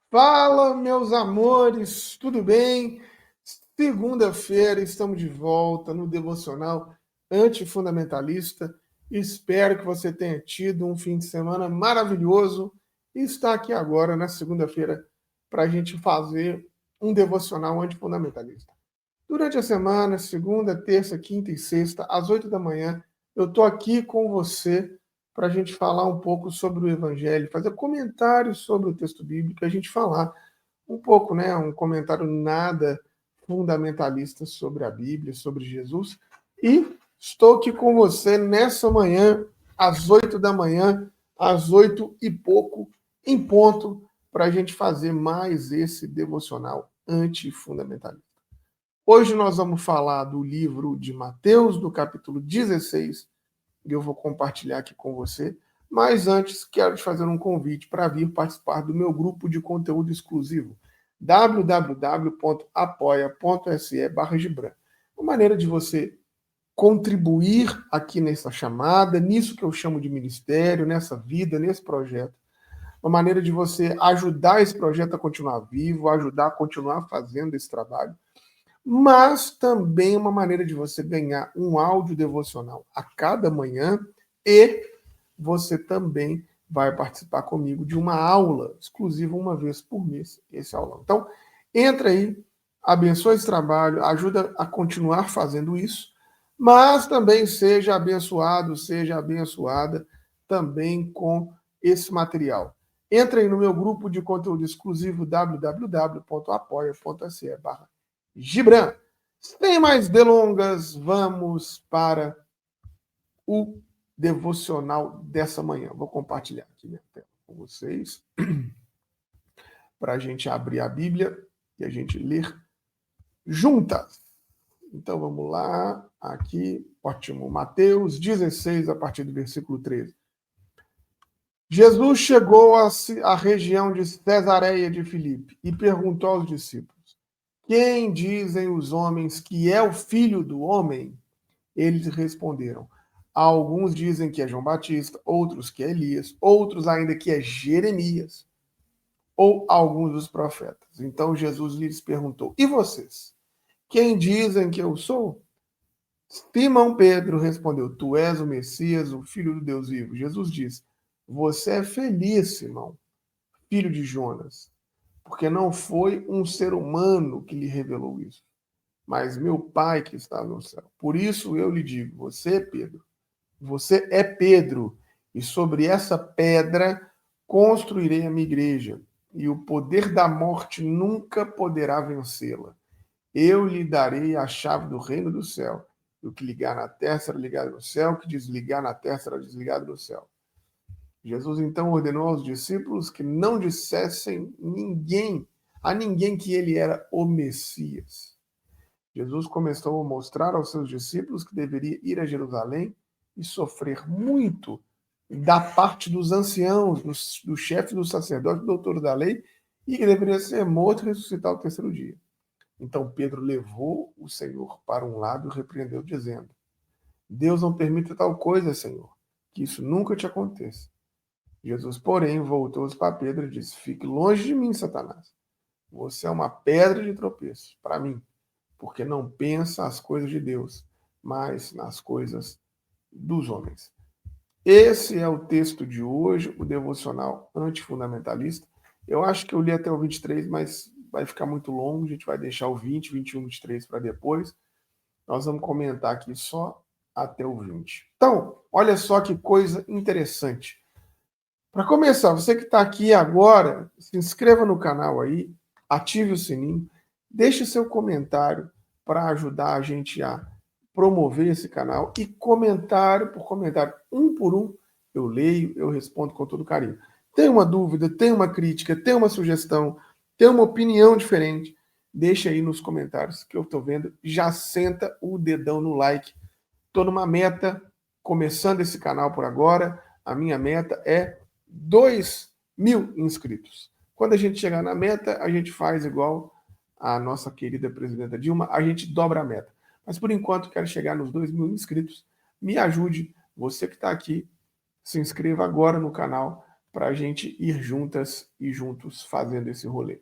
Fala, meus amores, tudo bem? Segunda-feira estamos de volta no Devocional Antifundamentalista. Espero que você tenha tido um fim de semana maravilhoso e está aqui agora, na segunda-feira, para a gente fazer um devocional antifundamentalista. Durante a semana, segunda, terça, quinta e sexta, às 8 da manhã, eu estou aqui com você para a gente falar um pouco sobre o Evangelho, fazer comentários sobre o texto bíblico, a gente falar um pouco, né, um comentário nada fundamentalista sobre a Bíblia, sobre Jesus. E estou aqui com você nessa manhã, às 8 da manhã, às 8 e pouco, em ponto, para a gente fazer mais esse devocional antifundamentalista. Hoje nós vamos falar do livro de Mateus, do capítulo 16, e eu vou compartilhar aqui com você. Mas antes, quero te fazer um convite para vir participar do meu grupo de conteúdo exclusivo, www.apoia.se/Gibran. Uma maneira de você contribuir aqui nessa chamada, nisso que eu chamo de ministério, nessa vida, nesse projeto. Uma maneira de você ajudar esse projeto a continuar vivo, ajudar a continuar fazendo esse trabalho, mas também uma maneira de você ganhar um áudio devocional a cada manhã e você também vai participar comigo de uma aula exclusiva uma vez por mês, esse aulão. Então, entra aí, abençoa esse trabalho, ajuda a continuar fazendo isso, mas também seja abençoado, seja abençoada também com esse material. Entra aí no meu grupo de conteúdo exclusivo www.apoia.se/Gibran. Sem mais delongas, vamos para o devocional dessa manhã. Vou compartilhar aqui minha tela com vocês para a gente abrir a Bíblia e a gente ler juntas. Então vamos lá, aqui, ótimo, Mateus 16, a partir do versículo 13. Jesus chegou à região de Cesareia de Filipe e perguntou aos discípulos: quem dizem os homens que é o Filho do Homem? Eles responderam: alguns dizem que é João Batista, outros que é Elias, outros ainda que é Jeremias, ou alguns dos profetas. Então Jesus lhes perguntou: e vocês? Quem dizem que eu sou? Simão Pedro respondeu: tu és o Messias, o Filho do Deus vivo. Jesus disse: você é feliz, Simão, filho de Jonas, porque não foi um ser humano que lhe revelou isso, mas meu Pai que está no céu. Por isso eu lhe digo: você é Pedro, e sobre essa pedra construirei a minha igreja, e o poder da morte nunca poderá vencê-la. Eu lhe darei a chave do reino do céu. E o que ligar na terra será ligado no céu, o que desligar na terra será desligado no céu. Jesus então ordenou aos discípulos que não dissessem a ninguém que ele era o Messias. Jesus começou a mostrar aos seus discípulos que deveria ir a Jerusalém e sofrer muito da parte dos anciãos, do chefe dos sacerdotes, do doutor da lei, e que deveria ser morto e ressuscitar ao terceiro dia. Então Pedro levou o Senhor para um lado e repreendeu, dizendo: Deus não permita tal coisa, Senhor, que isso nunca te aconteça. Jesus, porém, voltou-se para Pedro e disse: fique longe de mim, Satanás. Você é uma pedra de tropeço para mim, porque não pensa as coisas de Deus, mas nas coisas dos homens. Esse é o texto de hoje, o devocional antifundamentalista. Eu acho que eu li até o 23, mas vai ficar muito longo, a gente vai deixar o 20, 21, 23 para depois. Nós vamos comentar aqui só até o 20. Então, olha só que coisa interessante. Para começar, você que está aqui agora, se inscreva no canal aí, ative o sininho, deixe seu comentário para ajudar a gente a promover esse canal, e comentário por comentário, um por um, eu leio, eu respondo com todo carinho. Tem uma dúvida, tem uma crítica, tem uma sugestão, tem uma opinião diferente, deixa aí nos comentários que eu estou vendo. Já senta o dedão no like. Estou numa meta, começando esse canal por agora, a minha meta é 2.000 inscritos. Quando a gente chegar na meta, a gente faz igual a nossa querida presidenta Dilma, a gente dobra a meta. Mas por enquanto, quero chegar nos 2.000 inscritos. Me ajude, você que está aqui, se inscreva agora no canal para a gente ir juntas e juntos fazendo esse rolê.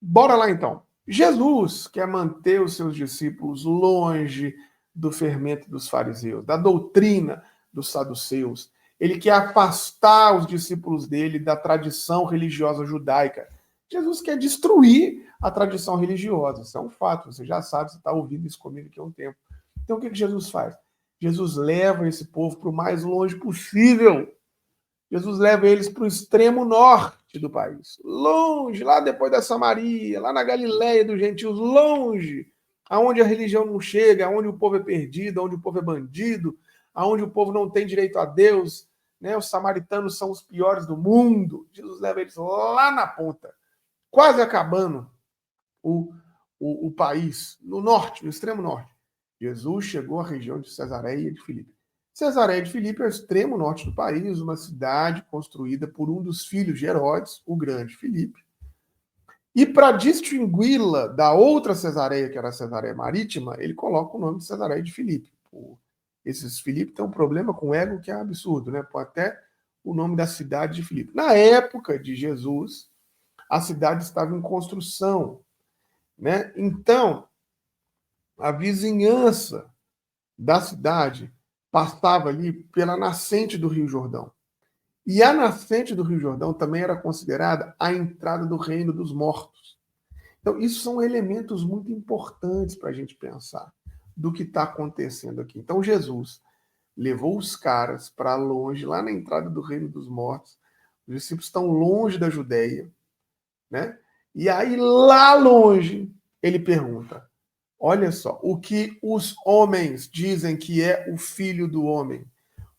Bora lá então. Jesus quer manter os seus discípulos longe do fermento dos fariseus, da doutrina dos saduceus. Ele quer afastar os discípulos dele da tradição religiosa judaica. Jesus quer destruir a tradição religiosa. Isso é um fato, você já sabe, você está ouvindo isso comigo aqui há um tempo. Então o que Jesus faz? Jesus leva esse povo para o mais longe possível. Jesus leva eles para o extremo norte do país, longe, lá depois da Samaria, lá na Galiléia dos gentios, longe, aonde a religião não chega, aonde o povo é perdido, aonde o povo é bandido, aonde o povo não tem direito a Deus, né? Os samaritanos são os piores do mundo. Jesus leva eles lá na ponta, quase acabando o país, no norte, no extremo norte. Jesus chegou à região de Cesareia de Filipe. Cesareia de Filipe é o extremo norte do país, uma cidade construída por um dos filhos de Herodes, o grande Filipe. E para distingui-la da outra Cesareia, que era a Cesareia Marítima, ele coloca o nome de Cesareia de Filipe. Esses Filipe têm um problema com o ego que é absurdo, né? Põe até o nome da cidade de Filipe. Na época de Jesus, a cidade estava em construção, né? Então, a vizinhança da cidade passava ali pela nascente do Rio Jordão. E a nascente do Rio Jordão também era considerada a entrada do reino dos mortos. Então, isso são elementos muito importantes para a gente pensar do que está acontecendo aqui. Então, Jesus levou os caras para longe, lá na entrada do reino dos mortos. Os discípulos estão longe da Judéia, né? E aí, lá longe, ele pergunta: olha só, o que os homens dizem que é o filho do homem?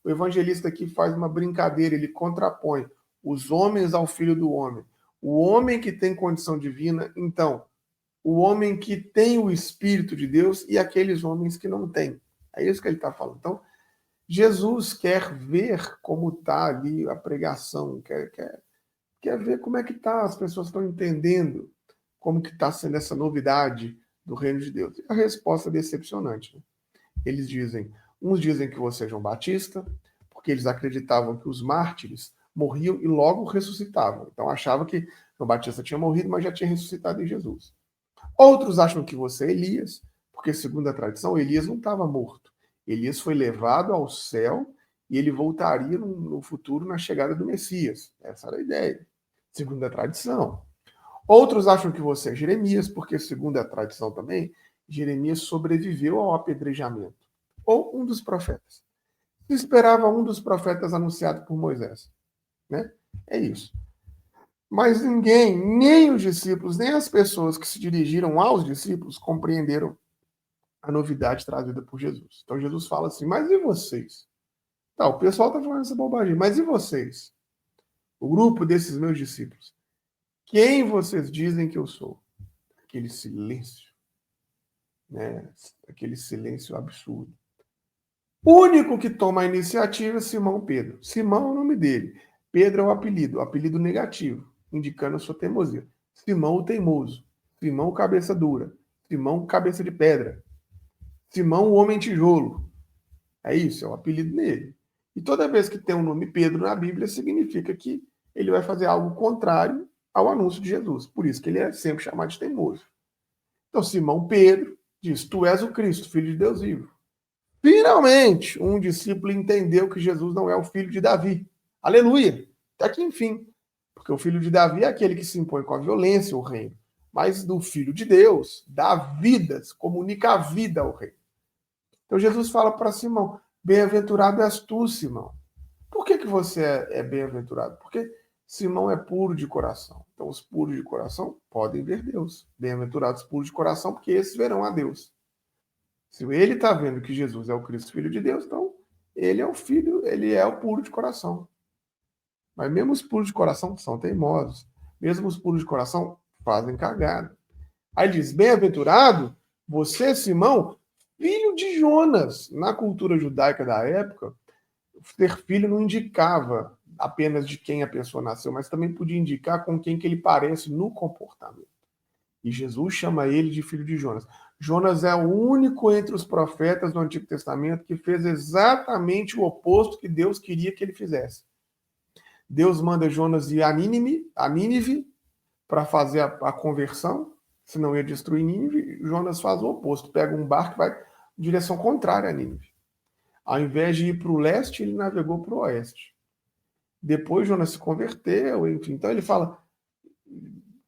O evangelista aqui faz uma brincadeira, ele contrapõe os homens ao filho do homem. O homem que tem condição divina, então, o homem que tem o Espírito de Deus e aqueles homens que não têm. É isso que ele está falando. Então, Jesus quer ver como está ali a pregação, quer ver como é que está, as pessoas estão entendendo como que está sendo essa novidade do reino de Deus. E a resposta é decepcionante. Né? Uns dizem que você é João Batista, porque eles acreditavam que os mártires morriam e logo ressuscitavam. Então achavam que João Batista tinha morrido, mas já tinha ressuscitado em Jesus. Outros acham que você é Elias, porque segundo a tradição, Elias não estava morto. Elias foi levado ao céu e ele voltaria no futuro na chegada do Messias. Essa era a ideia, segundo a tradição. Outros acham que você é Jeremias, porque, segundo a tradição também, Jeremias sobreviveu ao apedrejamento. Ou um dos profetas. Se esperava um dos profetas anunciado por Moisés. Né? É isso. Mas ninguém, nem os discípulos, nem as pessoas que se dirigiram aos discípulos compreenderam a novidade trazida por Jesus. Então Jesus fala assim, mas e vocês? Tá, o pessoal está falando essa bobagem, mas e vocês? O grupo desses meus discípulos. Quem vocês dizem que eu sou? Aquele silêncio, né? Aquele silêncio absurdo. O único que toma a iniciativa é Simão Pedro. Simão é o nome dele. Pedro é o apelido negativo, indicando a sua teimosia. Simão o teimoso. Simão o cabeça dura. Simão cabeça de pedra. Simão o homem tijolo. É isso, é o apelido nele. E toda vez que tem o nome Pedro na Bíblia, significa que ele vai fazer algo contrário ao anúncio de Jesus. Por isso que ele é sempre chamado de teimoso. Então, Simão Pedro diz, tu és o Cristo, filho de Deus vivo. Finalmente, um discípulo entendeu que Jesus não é o filho de Davi. Aleluia! Até que enfim. Porque o filho de Davi é aquele que se impõe com a violência ao reino. Mas do filho de Deus, dá vidas, comunica a vida ao reino. Então Jesus fala para Simão, bem-aventurado és tu, Simão. Por que você é bem-aventurado? Porque Simão é puro de coração. Então os puros de coração podem ver Deus. Bem-aventurados puros de coração, porque esses verão a Deus. Se ele está vendo que Jesus é o Cristo, Filho de Deus, então ele é o Filho, ele é o puro de coração. Mas mesmo os puros de coração são teimosos. Mesmo os puros de coração fazem cagada. Aí ele diz, bem-aventurado, você, Simão, filho de Jonas. Na cultura judaica da época, ter filho não indicava apenas de quem a pessoa nasceu, mas também podia indicar com quem que ele parece no comportamento. E Jesus chama ele de filho de Jonas. Jonas é o único entre os profetas do Antigo Testamento que fez exatamente o oposto que Deus queria que ele fizesse. Deus manda Jonas ir a Nínive para fazer a conversão, senão ia destruir Nínive. Jonas faz o oposto, pega um barco e vai em direção contrária a Nínive. Ao invés de ir para o leste, ele navegou para o oeste. Depois Jonas se converteu, enfim. Então ele fala,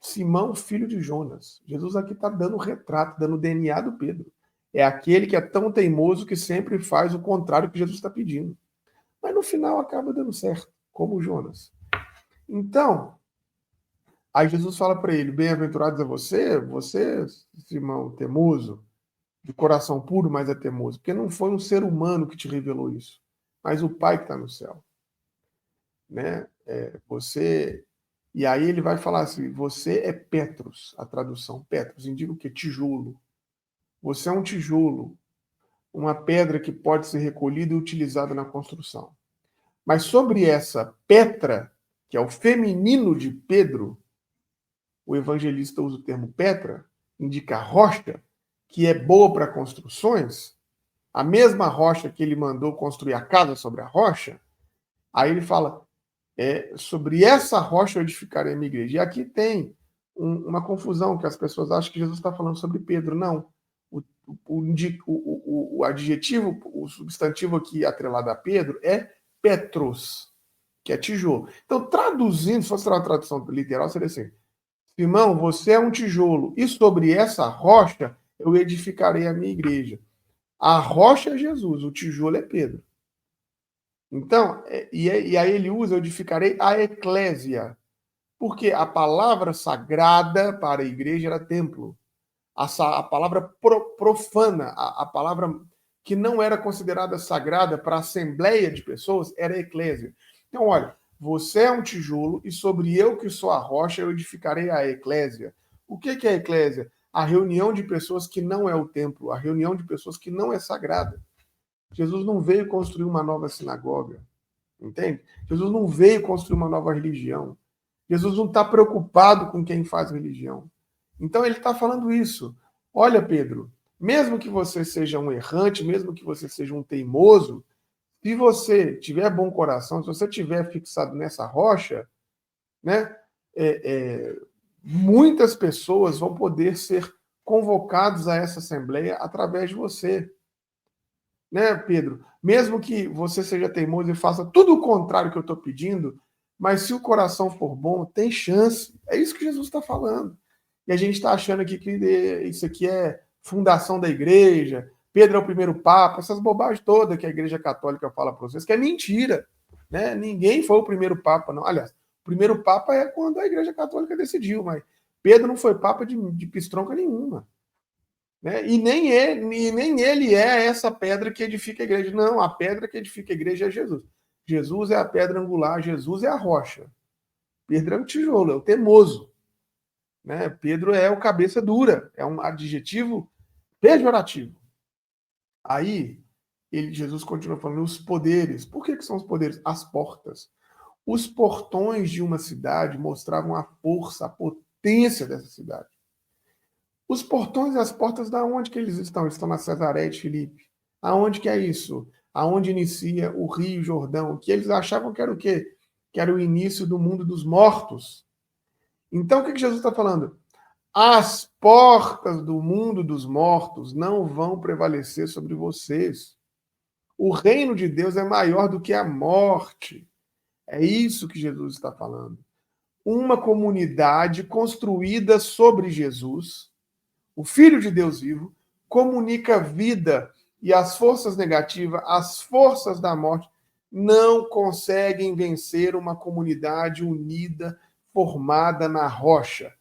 Simão, filho de Jonas. Jesus aqui está dando o retrato, dando o DNA do Pedro. É aquele que é tão teimoso que sempre faz o contrário que Jesus está pedindo. Mas no final acaba dando certo, como Jonas. Então, aí Jesus fala para ele, bem-aventurados é você, Simão, temoso, de coração puro, mas é temoso. Porque não foi um ser humano que te revelou isso, mas o Pai que está no céu. Né? Você... E aí ele vai falar assim, você é Petros, a tradução. Petros indica o quê? Tijolo. Você é um tijolo, uma pedra que pode ser recolhida e utilizada na construção. Mas sobre essa Petra, que é o feminino de Pedro, o evangelista usa o termo Petra, indica rocha, que é boa para construções, a mesma rocha que ele mandou construir a casa sobre a rocha, aí ele fala, sobre essa rocha eu edificarei a minha igreja. E aqui tem uma confusão, que as pessoas acham que Jesus está falando sobre Pedro. Não. O adjetivo, o substantivo aqui atrelado a Pedro é Petros, que é tijolo. Então, traduzindo, se fosse uma tradução literal, seria assim, Simão, você é um tijolo, e sobre essa rocha eu edificarei a minha igreja. A rocha é Jesus, o tijolo é Pedro. Então, e aí ele usa, eu edificarei a eclésia, porque a palavra sagrada para a igreja era templo. A palavra profana, a palavra que não era considerada sagrada para a assembleia de pessoas, era eclésia. Então, olha, você é um tijolo e sobre eu que sou a rocha, eu edificarei a eclésia. O que é a eclésia? A reunião de pessoas que não é o templo, a reunião de pessoas que não é sagrada. Jesus não veio construir uma nova sinagoga, entende? Jesus não veio construir uma nova religião. Jesus não está preocupado com quem faz religião. Então ele está falando isso. Olha, Pedro, mesmo que você seja um errante, mesmo que você seja um teimoso, se você tiver bom coração, se você tiver fixado nessa rocha, né, muitas pessoas vão poder ser convocadas a essa assembleia através de você. Né, Pedro? Mesmo que você seja teimoso e faça tudo o contrário que eu estou pedindo, mas se o coração for bom, tem chance. É isso que Jesus está falando. E a gente está achando aqui que isso aqui é fundação da igreja, Pedro é o primeiro papa, essas bobagens todas que a igreja católica fala para vocês, que é mentira. Né? Ninguém foi o primeiro papa, não. Aliás, o primeiro papa é quando a igreja católica decidiu, mas Pedro não foi papa de pistronca nenhuma. Né? E nem ele é essa pedra que edifica a igreja. Não, a pedra que edifica a igreja é Jesus. Jesus é a pedra angular, Jesus é a rocha. Pedro é o tijolo, é o teimoso. Né? Pedro é o cabeça dura, é um adjetivo pejorativo. Aí, Jesus continua falando os poderes. Por que são os poderes? As portas. Os portões de uma cidade mostravam a força, a potência dessa cidade. Os portões e as portas, da onde que eles estão? Estão na Cesareia de Filipe. Aonde que é isso? Aonde inicia o Rio Jordão, que eles achavam que era o quê? Que era o início do mundo dos mortos. Então, o que Jesus está falando? As portas do mundo dos mortos não vão prevalecer sobre vocês. O reino de Deus é maior do que a morte. É isso que Jesus está falando. Uma comunidade construída sobre Jesus, o Filho de Deus vivo, comunica vida e as forças negativas, as forças da morte, não conseguem vencer uma comunidade unida, formada na rocha.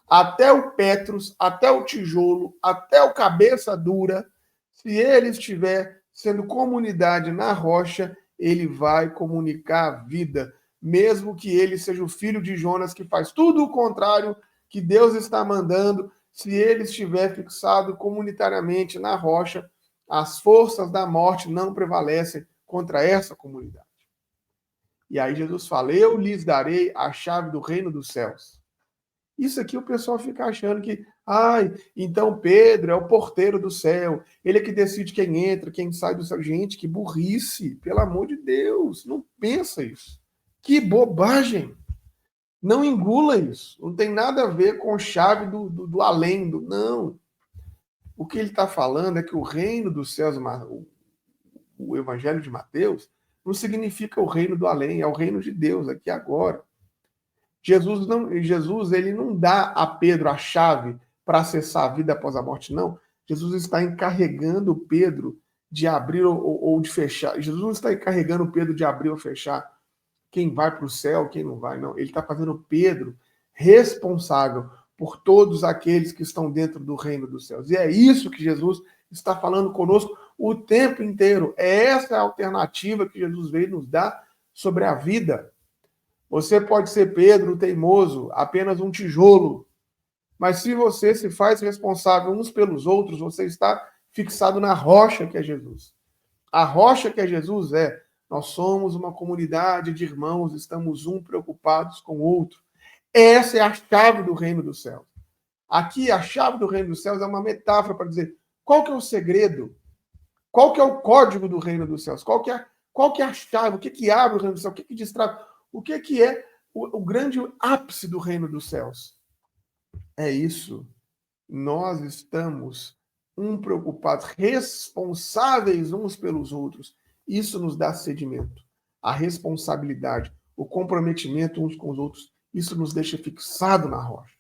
Até o Petros, até o tijolo, até o cabeça dura, se ele estiver sendo comunidade na rocha, ele vai comunicar a vida, mesmo que ele seja o filho de Jonas, que faz tudo o contrário que Deus está mandando. Se ele estiver fixado comunitariamente na rocha, as forças da morte não prevalecem contra essa comunidade. E aí Jesus fala, eu lhes darei a chave do reino dos céus. Isso aqui o pessoal fica achando que, então Pedro é o porteiro do céu, ele é que decide quem entra, quem sai do céu. Gente, que burrice, pelo amor de Deus, não pensa isso. Que bobagem! Não engula isso. Não tem nada a ver com chave do além. Não. O que ele está falando é que o reino dos céus, o evangelho de Mateus, não significa o reino do além, é o reino de Deus, aqui agora. Jesus ele não dá a Pedro a chave para acessar a vida após a morte, não. Jesus está encarregando Pedro de abrir ou de fechar. Jesus não está encarregando Pedro de abrir ou fechar quem vai para o céu, quem não vai, não. Ele está fazendo Pedro responsável por todos aqueles que estão dentro do reino dos céus. E é isso que Jesus está falando conosco o tempo inteiro. Essa é a alternativa que Jesus veio nos dar sobre a vida. Você pode ser Pedro, teimoso, apenas um tijolo, mas se você se faz responsável uns pelos outros, você está fixado na rocha que é Jesus. A rocha que é Jesus nós somos uma comunidade de irmãos, estamos preocupados com o outro. Essa é a chave do reino dos céus. Aqui, a chave do reino dos céus é uma metáfora para dizer qual que é o segredo, qual que é o código do reino dos céus, qual que é a chave, o que abre o reino dos céus, o que distrai, o que é o grande ápice do reino dos céus. É isso. Nós estamos preocupados, responsáveis uns pelos outros. Isso nos dá sedimento. A responsabilidade, o comprometimento uns com os outros, isso nos deixa fixado na rocha.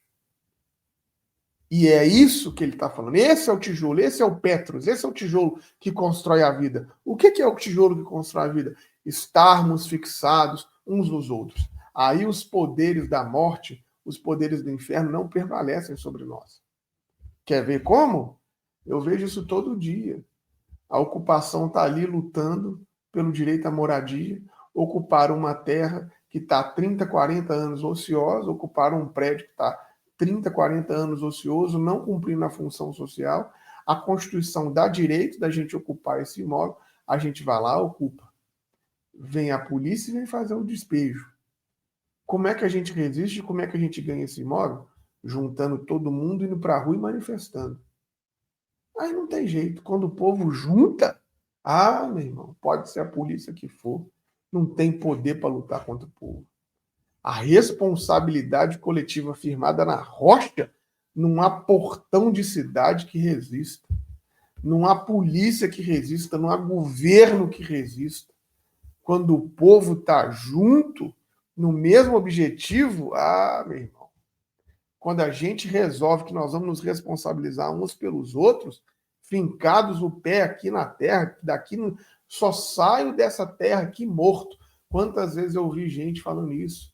E é isso que ele está falando. Esse é o tijolo, esse é o Petros, esse é o tijolo que constrói a vida. O que é o tijolo que constrói a vida? Estarmos fixados uns nos outros. Aí os poderes da morte, os poderes do inferno não prevalecem sobre nós. Quer ver como? Eu vejo isso todo dia. A ocupação está ali lutando pelo direito à moradia, ocupar uma terra que está há 30, 40 anos ociosa, ocupar um prédio que está 30, 40 anos ocioso, não cumprindo a função social. A Constituição dá direito da gente ocupar esse imóvel, a gente vai lá, ocupa. Vem a polícia e vem fazer o despejo. Como é que a gente resiste? Como é que a gente ganha esse imóvel? Juntando todo mundo, indo para a rua e manifestando. Aí não tem jeito. Quando o povo junta, meu irmão, pode ser a polícia que for, não tem poder para lutar contra o povo. A responsabilidade coletiva firmada na rocha, não há portão de cidade que resista. Não há polícia que resista, não há governo que resista. Quando o povo está junto, no mesmo objetivo, meu irmão, quando a gente resolve que nós vamos nos responsabilizar uns pelos outros, fincados o pé aqui na terra, daqui só saio dessa terra aqui morto. Quantas vezes eu ouvi gente falando isso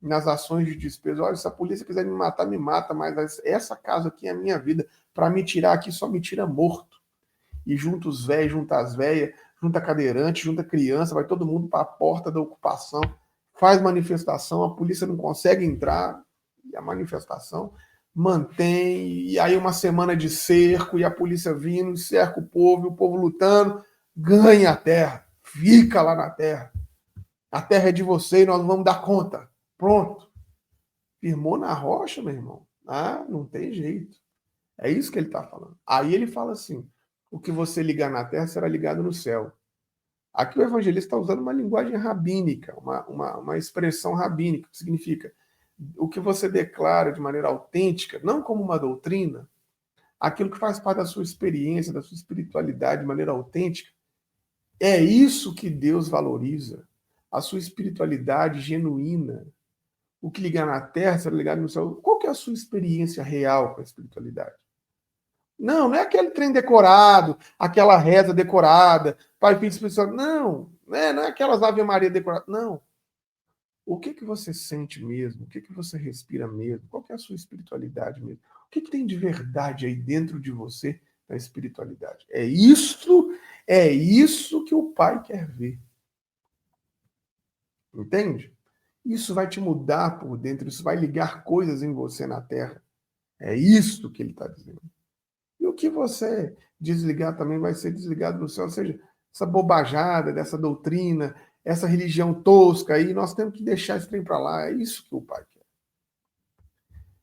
nas ações de despejo? Olha, se a polícia quiser me matar, me mata, mas essa casa aqui é a minha vida. Para me tirar aqui, só me tira morto. E junta os velhos, junta as velhas, junta cadeirante, junta criança, vai todo mundo para a porta da ocupação, faz manifestação, a polícia não consegue entrar, e a manifestação mantém, e aí uma semana de cerco, e a polícia vindo, cerca o povo lutando, ganha a terra, fica lá na terra. A terra é de você e nós vamos dar conta. Pronto. Firmou na rocha, meu irmão. Não tem jeito. É isso que ele está falando. Aí ele fala assim, o que você ligar na terra será ligado no céu. Aqui o evangelista está usando uma linguagem rabínica, uma expressão rabínica, que significa o que você declara de maneira autêntica, não como uma doutrina, aquilo que faz parte da sua experiência, da sua espiritualidade de maneira autêntica, é isso que Deus valoriza. A sua espiritualidade genuína. O que ligar na terra será ligado no céu. Qual que é a sua experiência real com a espiritualidade? Não é aquele trem decorado, aquela reza decorada, Pai, Filho e Espírito Santo. Não é aquelas Ave Maria decoradas. Não. O que você sente mesmo? O que você respira mesmo? Qual que é a sua espiritualidade mesmo? O que tem de verdade aí dentro de você na espiritualidade? É isso que o Pai quer ver. Entende? Isso vai te mudar por dentro, isso vai ligar coisas em você na terra. É isso que ele está dizendo. E o que você desligar também vai ser desligado do céu. Ou seja, essa bobajada dessa doutrina, essa religião tosca aí, nós temos que deixar esse trem para lá. É isso que o Pai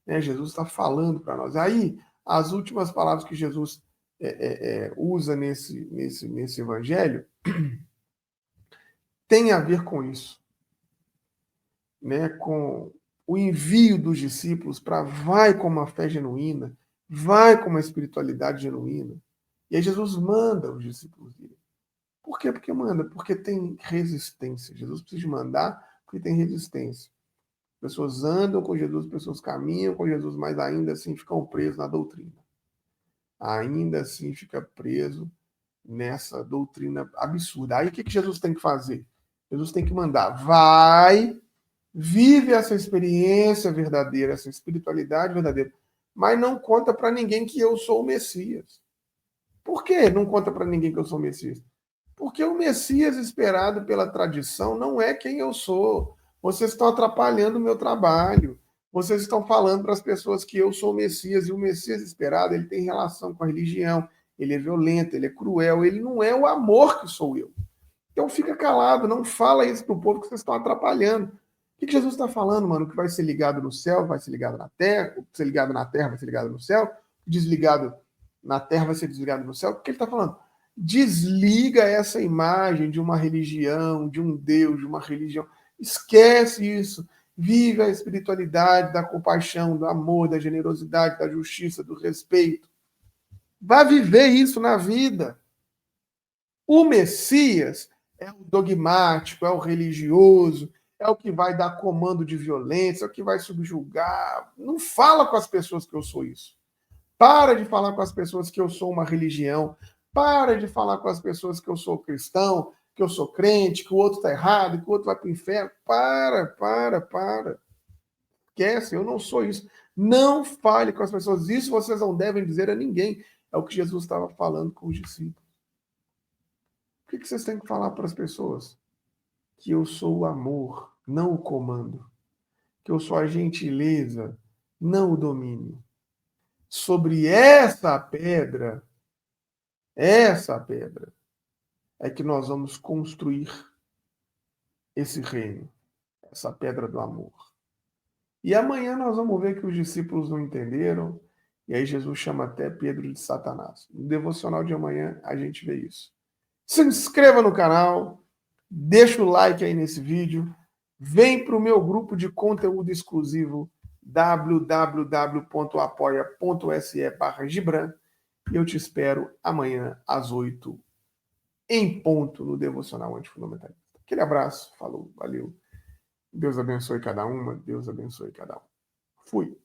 quer. Jesus está falando para nós. Aí, as últimas palavras que Jesus usa nesse evangelho tem a ver com isso. né, com o envio dos discípulos para vai com uma fé genuína, vai com uma espiritualidade genuína. E aí Jesus manda os discípulos irem. Por quê? Porque manda, porque tem resistência. Jesus precisa mandar porque tem resistência. Pessoas andam com Jesus, pessoas caminham com Jesus, mas ainda assim ficam presos na doutrina. Ainda assim fica preso nessa doutrina absurda. Aí o que Jesus tem que fazer? Jesus tem que mandar, vai, vive essa experiência verdadeira, essa espiritualidade verdadeira, mas não conta para ninguém que eu sou o Messias. Por que não conta para ninguém que eu sou o Messias? Porque o Messias esperado pela tradição não é quem eu sou. Vocês estão atrapalhando o meu trabalho. Vocês estão falando para as pessoas que eu sou o Messias, e o Messias esperado, ele tem relação com a religião, ele é violento, ele é cruel, ele não é o amor que sou eu. Então fica calado, não fala isso para o povo que vocês estão atrapalhando. O que Jesus está falando, mano? Que vai ser ligado no céu, vai ser ligado na terra, o que ser ligado na terra vai ser ligado no céu, desligado na terra vai ser desligado no céu. O que ele está falando? Desliga essa imagem de uma religião, de um Deus, de uma religião. Esquece isso. Vive a espiritualidade da compaixão, do amor, da generosidade, da justiça, do respeito. Vá viver isso na vida. O Messias é o dogmático, é o religioso, é o que vai dar comando de violência, é o que vai subjugar. Não fala com as pessoas que eu sou isso. Para de falar com as pessoas que eu sou uma religião. Para de falar com as pessoas que eu sou cristão, que eu sou crente, que o outro está errado, que o outro vai para o inferno. Para. Esquece, eu não sou isso. Não fale com as pessoas. Isso vocês não devem dizer a ninguém. É o que Jesus estava falando com os discípulos. O que vocês têm que falar para as pessoas? Que eu sou o amor, não o comando. Que eu sou a gentileza, não o domínio. Sobre essa pedra, é que nós vamos construir esse reino, essa pedra do amor. E amanhã nós vamos ver que os discípulos não entenderam, e aí Jesus chama até Pedro de Satanás. No devocional de amanhã a gente vê isso. Se inscreva no canal, deixa o like aí nesse vídeo, vem para o meu grupo de conteúdo exclusivo www.apoia.se/Gibran e eu te espero amanhã às 8 em ponto no Devocional Antifundamentalista. Aquele abraço, falou, valeu. Deus abençoe cada uma, Deus abençoe cada um. Fui.